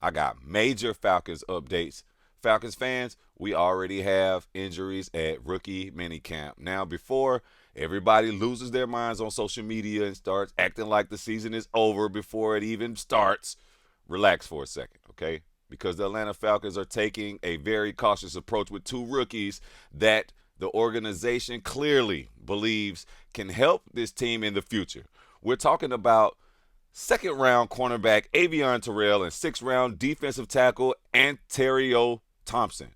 I got major Falcons updates. Falcons fans, we already have injuries at rookie minicamp. Now, before everybody loses their minds on social media and starts acting like the season is over before it even starts, relax for a second, okay? Because the Atlanta Falcons are taking a very cautious approach with two rookies that the organization clearly believes can help this team in the future. We're talking about second round cornerback Avieon Terrell and sixth round defensive tackle Anterio Thompson.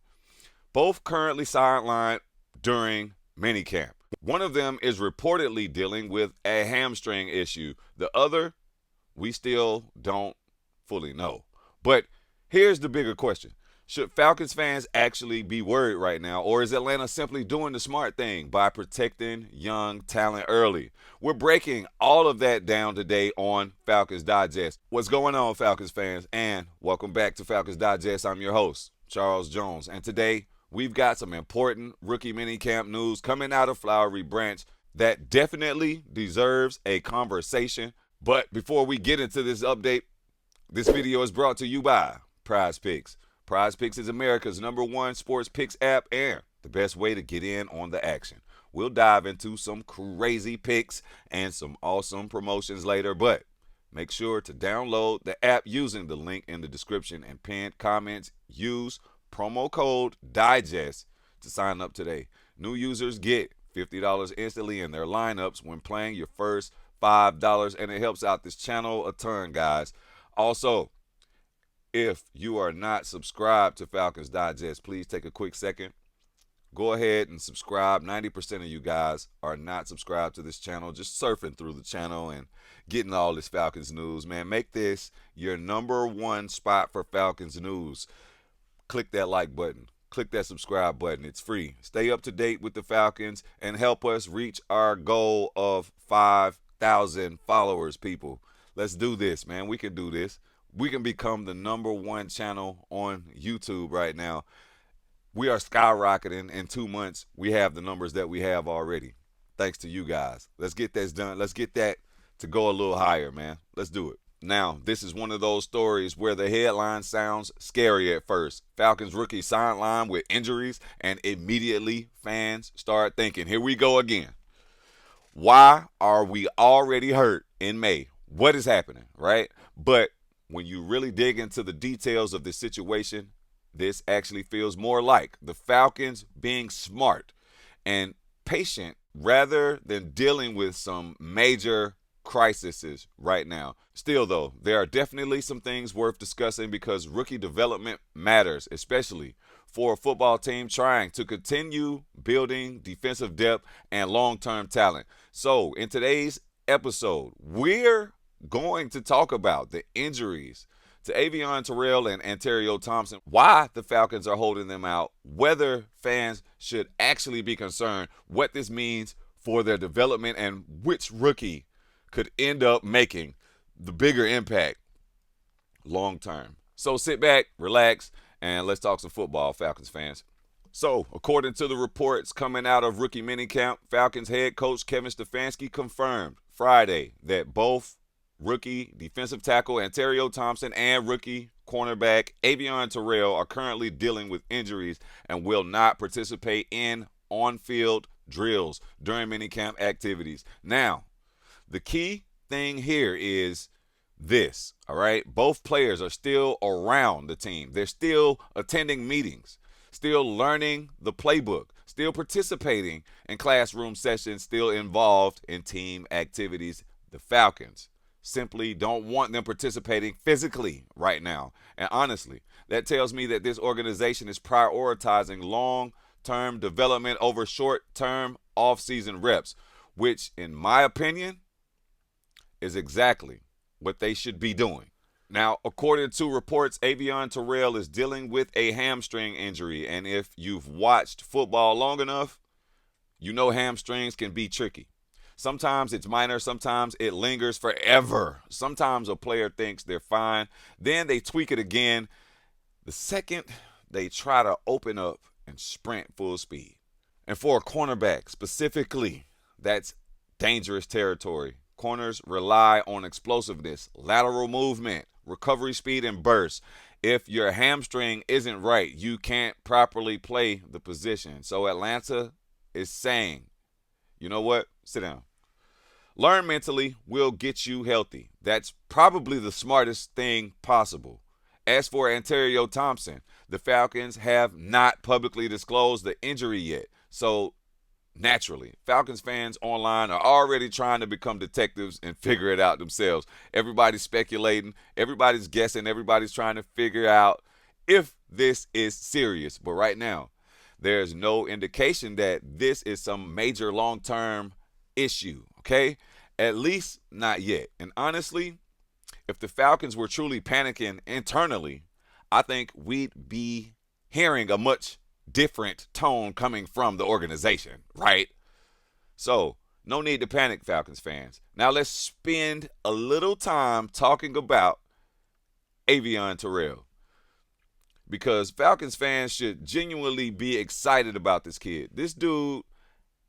Both currently sidelined during minicamp. One of them is reportedly dealing with a hamstring issue. The other, we still don't fully know. But here's the bigger question. Should Falcons fans actually be worried right now, or is Atlanta simply doing the smart thing by protecting young talent early? We're breaking all of that down today on Falcons Digest. What's going on, Falcons fans? And welcome back to Falcons Digest. I'm your host, Charles Jones. And today, we've got some important rookie minicamp news coming out of Flowery Branch that definitely deserves a conversation. But before we get into this update, this video is brought to you by Prize Picks. Prize Picks is America's #1 sports picks app and the best way to get in on the action. We'll dive into some crazy picks and some awesome promotions later, but make sure to download the app using the link in the description and pinned comments. Use promo code DIGEST to sign up today. New users get $50 instantly in their lineups when playing your first $5, and it helps out this channel a ton, guys. Also, if you are not subscribed to Falcons Digest, please take a quick second. Go ahead and subscribe. 90% of you guys are not subscribed to this channel, just surfing through the channel and getting all this Falcons news. Man, make this your #1 spot for Falcons news. Click that like button. Click that subscribe button. It's free. Stay up to date with the Falcons and help us reach our goal of 5,000 followers, people. Let's do this, man. We can do this. We can become the #1 channel on YouTube right now. We are skyrocketing. In 2 months, we have the numbers that we have already. Thanks to you guys. Let's get this done. Let's get that to go a little higher, man. Let's do it. Now, this is one of those stories where the headline sounds scary at first. Falcons rookie sidelined with injuries, and immediately fans start thinking, here we go again. Why are we already hurt in May? What is happening, right? But when you really dig into the details of this situation, this actually feels more like the Falcons being smart and patient rather than dealing with some major crises right now. Still, though, there are definitely some things worth discussing because rookie development matters, especially for a football team trying to continue building defensive depth and long-term talent. So, in today's episode, we're going to talk about the injuries to Avieon Terrell and Anterio Thompson, why the Falcons are holding them out, whether fans should actually be concerned, what this means for their development, and which rookie could end up making the bigger impact long term. So sit back, relax, and let's talk some football, Falcons fans. So, according to the reports coming out of rookie minicamp, Falcons head coach Kevin Stefanski confirmed Friday that both rookie defensive tackle Antario Thompson and rookie cornerback Avieon Terrell are currently dealing with injuries and will not participate in on-field drills during minicamp activities. Now, the key thing here is this, all right? Both players are still around the team. They're still attending meetings, still learning the playbook, still participating in classroom sessions, still involved in team activities. The Falcons simply don't want them participating physically right now. And honestly, that tells me that this organization is prioritizing long-term development over short-term off-season reps, which, in my opinion, is exactly what they should be doing. Now, according to reports, Avieon Terrell is dealing with a hamstring injury, and if you've watched football long enough, you know hamstrings can be tricky. Sometimes it's minor, sometimes it lingers forever. Sometimes a player thinks they're fine, then they tweak it again the second they try to open up and sprint full speed. And for a cornerback specifically, that's dangerous territory. Corners rely on explosiveness, lateral movement, recovery speed, and burst. If your hamstring isn't right, you can't properly play the position. So Atlanta is saying, you know what? Sit down. Learn mentally, we'll get you healthy. That's probably the smartest thing possible. As for Anterio Thompson, the Falcons have not publicly disclosed the injury yet. So naturally, Falcons fans online are already trying to become detectives and figure it out themselves. Everybody's speculating, everybody's guessing, everybody's trying to figure out if this is serious. But right now, there's no indication that this is some major long-term issue, okay? At least not yet. And honestly, if the Falcons were truly panicking internally, I think we'd be hearing a much different tone coming from the organization, right? So, no need to panic, Falcons fans. Now let's spend a little time talking about Avieon Terrell, because Falcons fans should genuinely be excited about this kid. This dude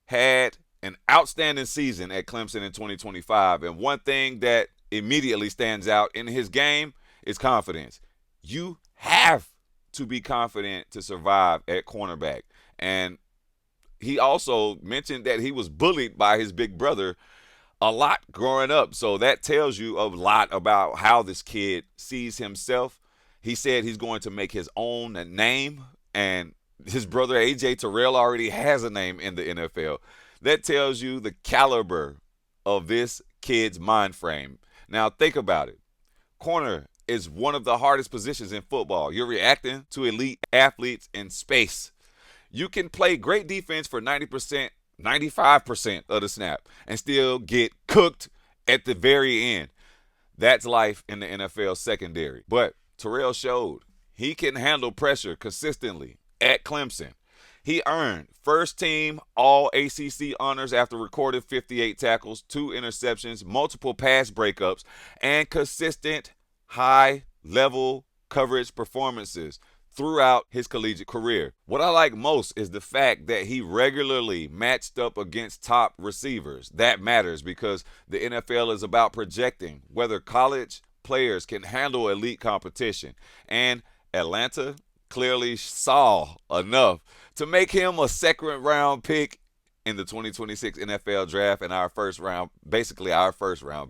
had an outstanding season at Clemson in 2025, and one thing that immediately stands out in his game is confidence. You have to be confident to survive at cornerback. And he also mentioned that he was bullied by his big brother a lot growing up. So that tells you a lot about how this kid sees himself. He said he's going to make his own name, and his brother A.J. Terrell already has a name in the NFL. That tells you the caliber of this kid's mind frame. Now think about it. Corner is one of the hardest positions in football. You're reacting to elite athletes in space. You can play great defense for 90%, 95% of the snap and still get cooked at the very end. That's life in the NFL secondary. But Terrell showed he can handle pressure consistently at Clemson. He earned first-team All-ACC honors after recording 58 tackles, 2 interceptions, multiple pass breakups, and consistent high-level coverage performances throughout his collegiate career. What I like most is the fact that he regularly matched up against top receivers. That matters because the NFL is about projecting whether college players can handle elite competition. And Atlanta clearly saw enough to make him a second-round pick in the 2026 NFL Draft and our first round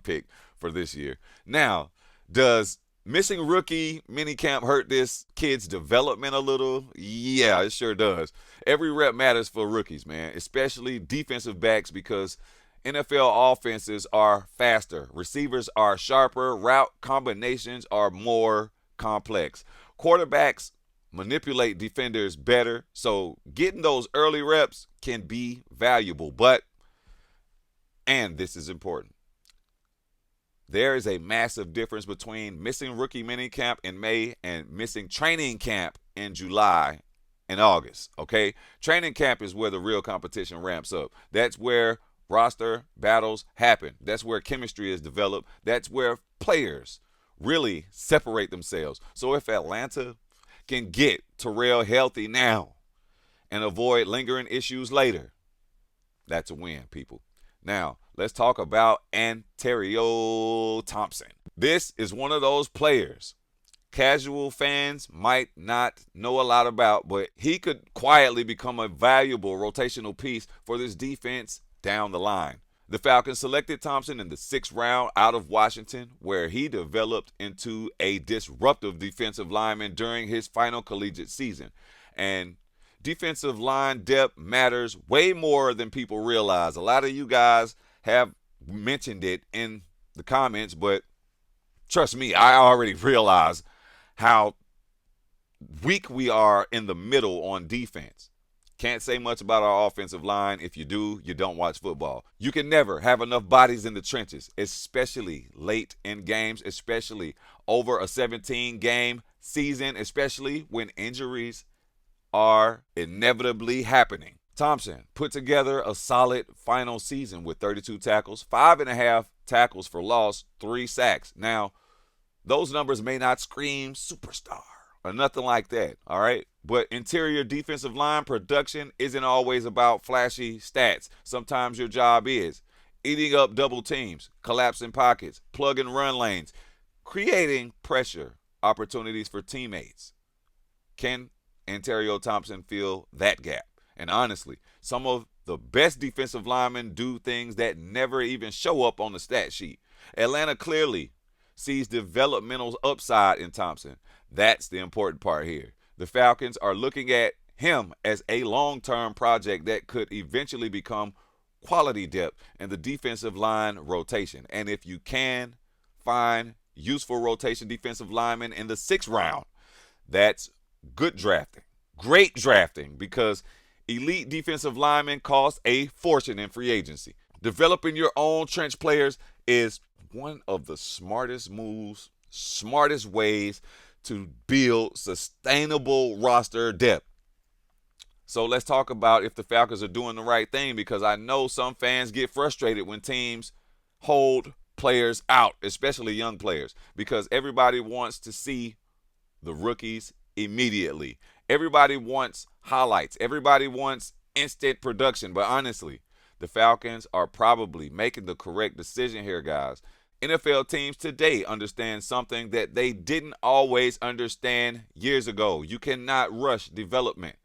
pick for this year. Now, does missing rookie minicamp hurt this kid's development a little? Yeah, it sure does. Every rep matters for rookies, man, especially defensive backs, because NFL offenses are faster. Receivers are sharper. Route combinations are more complex. Quarterbacks manipulate defenders better, so getting those early reps can be valuable. But, and this is important, there is a massive difference between missing rookie minicamp in May and missing training camp in July and August, okay? Training camp is where the real competition ramps up. That's where roster battles happen. That's where chemistry is developed. That's where players really separate themselves. So if Atlanta can get Terrell healthy now and avoid lingering issues later, that's a win, people. Now, let's talk about Anterio Thompson. This is one of those players casual fans might not know a lot about, but he could quietly become a valuable rotational piece for this defense down the line. The Falcons selected Thompson in the 6th round out of Washington, where he developed into a disruptive defensive lineman during his final collegiate season. And defensive line depth matters way more than people realize. A lot of you guys have mentioned it in the comments, but trust me, I already realize how weak we are in the middle on defense. Can't say much about our offensive line. If you do, you don't watch football. You can never have enough bodies in the trenches, especially late in games, especially over a 17-game season, especially when injuries are inevitably happening. Thompson put together a solid final season with 32 tackles, 5.5 tackles for loss, 3 sacks. Now, those numbers may not scream superstar or nothing like that, all right? But interior defensive line production isn't always about flashy stats. Sometimes your job is eating up double teams, collapsing pockets, plugging run lanes, creating pressure opportunities for teammates. Can Anterio Thompson fill that gap? And honestly, some of the best defensive linemen do things that never even show up on the stat sheet. Atlanta clearly sees developmental upside in Thompson. That's the important part here. The Falcons are looking at him as a long-term project that could eventually become quality depth in the defensive line rotation. And if you can find useful rotation defensive linemen in the 6th round, that's good drafting. Great drafting, because elite defensive linemen cost a fortune in free agency. Developing your own trench players is one of the smartest moves, smartest ways to build sustainable roster depth. So let's talk about if the Falcons are doing the right thing, because I know some fans get frustrated when teams hold players out, especially young players, because everybody wants to see the rookies immediately. Everybody wants highlights. Everybody wants instant production. But honestly, the Falcons are probably making the correct decision here, guys. NFL teams today understand something that they didn't always understand years ago. You cannot rush development,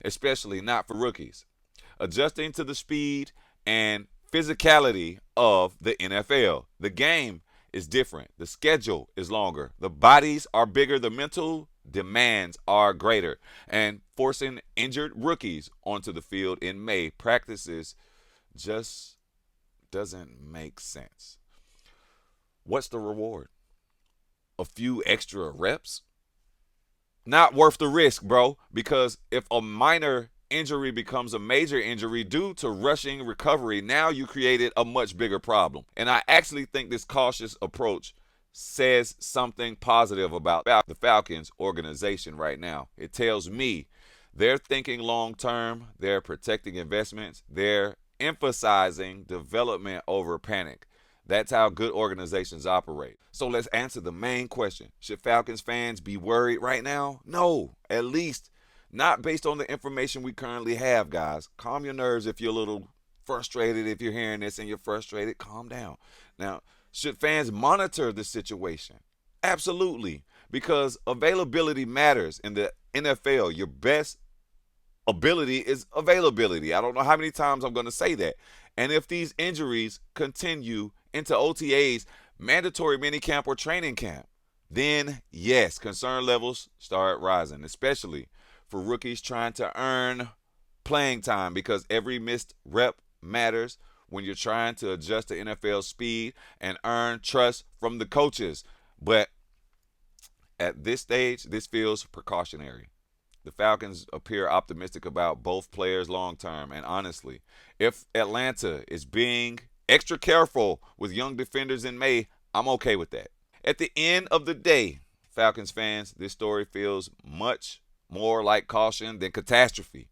especially not for rookies. Adjusting to the speed and physicality of the NFL. The game is different. The schedule is longer. The bodies are bigger. The mental demands are greater. And forcing injured rookies onto the field in May practices just doesn't make sense. What's the reward? A few extra reps? Not worth the risk, bro, because if a minor injury becomes a major injury due to rushing recovery, now you created a much bigger problem. And I actually think this cautious approach says something positive about the Falcons organization right now. It tells me they're thinking long term, they're protecting investments, they're emphasizing development over panic. That's how good organizations operate. So let's answer the main question. Should Falcons fans be worried right now? No, at least not based on the information we currently have, guys. Calm your nerves if you're a little frustrated. If you're hearing this and you're frustrated, calm down. Now, should fans monitor the situation? Absolutely, because availability matters in the NFL. Your best ability is availability. I don't know how many times I'm going to say that. And if these injuries continue into OTAs, mandatory minicamp or training camp, then yes, concern levels start rising, especially for rookies trying to earn playing time, because every missed rep matters when you're trying to adjust to NFL speed and earn trust from the coaches. But at this stage, this feels precautionary. The Falcons appear optimistic about both players long term. And honestly, if Atlanta is being extra careful with young defenders in May, I'm okay with that. At the end of the day, Falcons fans, this story feels much more like caution than catastrophe.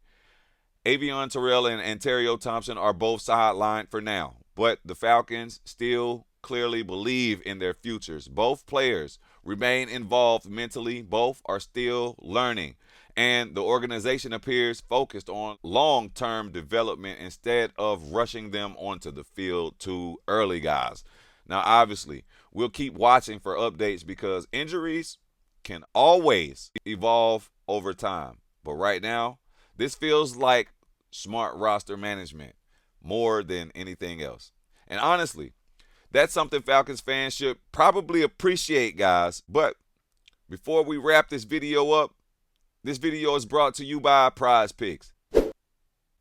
Avieon Terrell and Anterio Thompson are both sidelined for now, but the Falcons still clearly believe in their futures. Both players remain involved mentally. Both are still learning. And the organization appears focused on long-term development instead of rushing them onto the field too early, guys. Now, obviously, we'll keep watching for updates because injuries can always evolve over time. But right now, this feels like smart roster management more than anything else. And honestly, that's something Falcons fans should probably appreciate, guys. But before we wrap this video up, this video is brought to you by Prize Picks.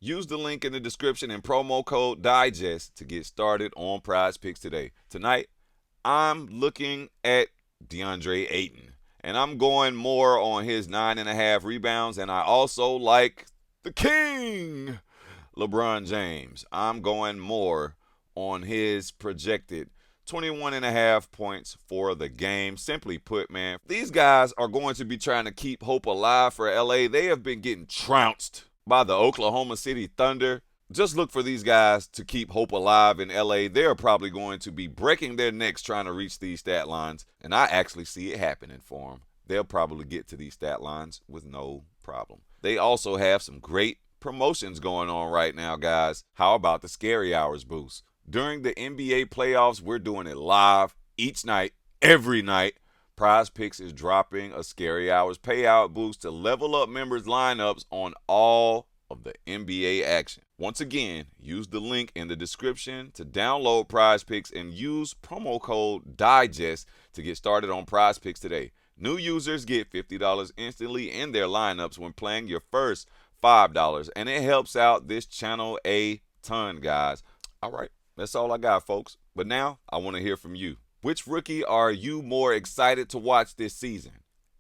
Use the link in the description and promo code DIGEST to get started on Prize Picks today. Tonight, I'm looking at DeAndre Ayton, and I'm going more on his 9.5 rebounds, and I also like the King, LeBron James. I'm going more on his projected 21.5 points for the game. Simply put, man, these guys are going to be trying to keep hope alive for LA. They have been getting trounced by the Oklahoma City Thunder. Just look for these guys to keep hope alive in LA. They're probably going to be breaking their necks trying to reach these stat lines, and I actually see it happening for them. They'll probably get to these stat lines with no problem. They also have some great promotions going on right now, guys. How about the Scary Hours boost? During the NBA playoffs, we're doing it live each night, every night. Prize Picks is dropping a Scary Hours payout boost to level up members' lineups on all of the NBA action. Once again, use the link in the description to download Prize Picks and use promo code DIGEST to get started on Prize Picks today. New users get $50 instantly in their lineups when playing your first $5, and it helps out this channel a ton, guys. All right, that's all I got, folks. But now I want to hear from you. Which rookie are you more excited to watch this season?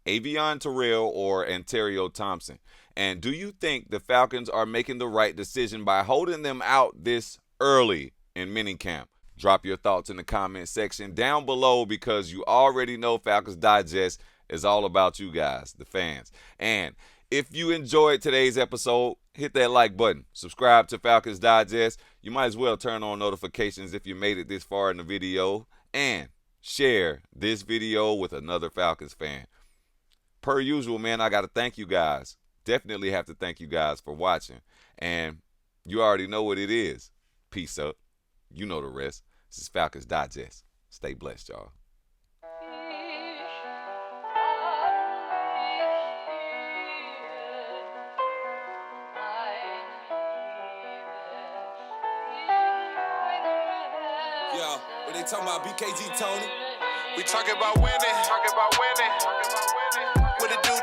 Avieon Terrell or Anterio Thompson? And do you think the Falcons are making the right decision by holding them out this early in minicamp? Drop your thoughts in the comment section down below because you already know Falcons Digest is all about you guys, the fans. And if you enjoyed today's episode, hit that like button. Subscribe to Falcons Digest. You might as well turn on notifications if you made it this far in the video. And share this video with another Falcons fan. Per usual, man, I got to thank you guys. Definitely have to thank you guys for watching. And you already know what it is. Peace up. You know the rest. This is Falcons Digest. Stay blessed, y'all. Yeah, when they talking about BKG Tony, We talking about winning. What it do?